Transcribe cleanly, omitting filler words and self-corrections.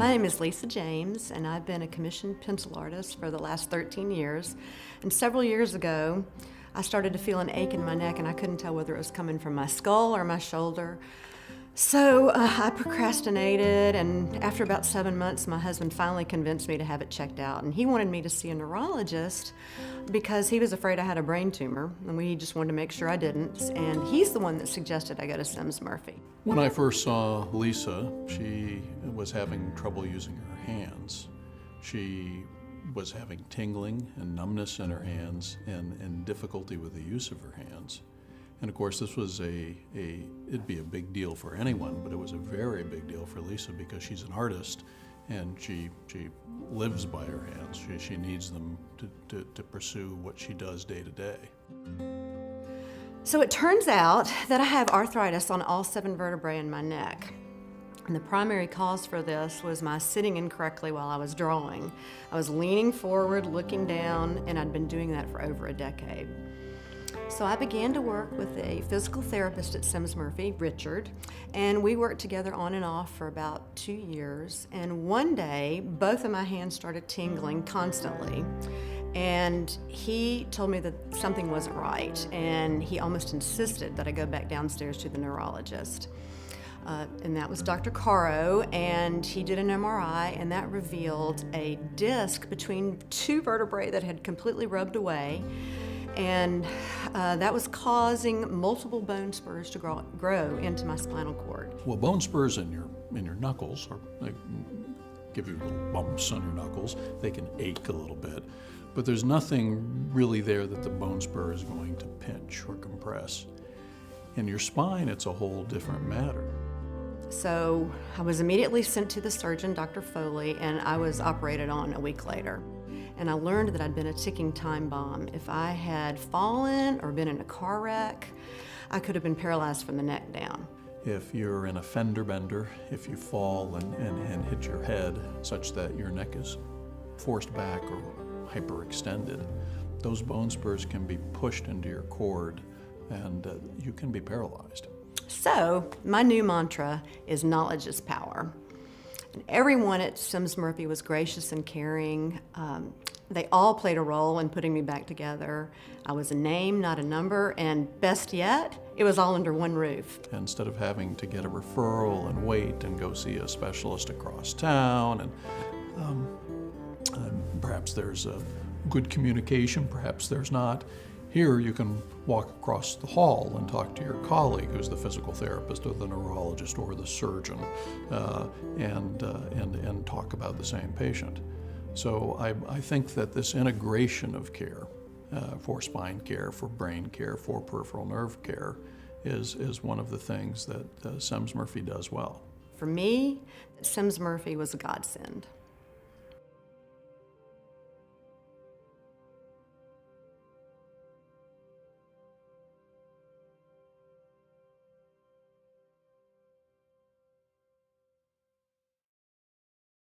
My name is Lisa James, and I've been a commissioned pencil artist for the last 13 years. And several years ago, I started to feel an ache in my neck, and I couldn't tell whether it was coming from my skull or my shoulder. So I procrastinated, and after about 7 months, my husband finally convinced me to have it checked out. And he wanted me to see a neurologist because he was afraid I had a brain tumor, and we just wanted to make sure I didn't. And he's the one that suggested I go to Semmes Murphey. When I first saw Lisa, she was having trouble using her hands. She was having tingling and numbness in her hands and difficulty with the use of her hands. And of course, this was it'd be a big deal for anyone, but it was a very big deal for Lisa because she's an artist and she lives by her hands. She needs them to pursue what she does day to day. So it turns out that I have arthritis on all 7 vertebrae in my neck. And the primary cause for this was my sitting incorrectly while I was drawing. I was leaning forward, looking down, and I'd been doing that for over a decade. So I began to work with a physical therapist at Semmes Murphey, Richard, and we worked together on and off for about 2 years. And one day, both of my hands started tingling constantly. And he told me that something wasn't right, and he almost insisted that I go back downstairs to the neurologist. And that was Dr. Caro, and he did an MRI, and that revealed a disc between 2 vertebrae that had completely rubbed away, and that was causing multiple bone spurs to grow into my spinal cord. Well, bone spurs in your knuckles, or they give you little bumps on your knuckles. They can ache a little bit, but there's nothing really there that the bone spur is going to pinch or compress. In your spine, it's a whole different matter. So I was immediately sent to the surgeon, Dr. Foley, and I was operated on a week later. And I learned that I'd been a ticking time bomb. If I had fallen or been in a car wreck, I could have been paralyzed from the neck down. If you're in a fender bender, if you fall and hit your head such that your neck is forced back or hyperextended, those bone spurs can be pushed into your cord and you can be paralyzed. So my new mantra is knowledge is power. And everyone at Semmes Murphey was gracious and caring. They all played a role in putting me back together. I was a name, not a number, and best yet, it was all under one roof. Instead of having to get a referral and wait and go see a specialist across town, and perhaps there's a good communication, perhaps there's not. Here you can walk across the hall and talk to your colleague who's the physical therapist or the neurologist or the surgeon and talk about the same patient. So I think that this integration of care for spine care, for brain care, for peripheral nerve care is one of the things that Semmes Murphey does well. For me, Semmes Murphey was a godsend.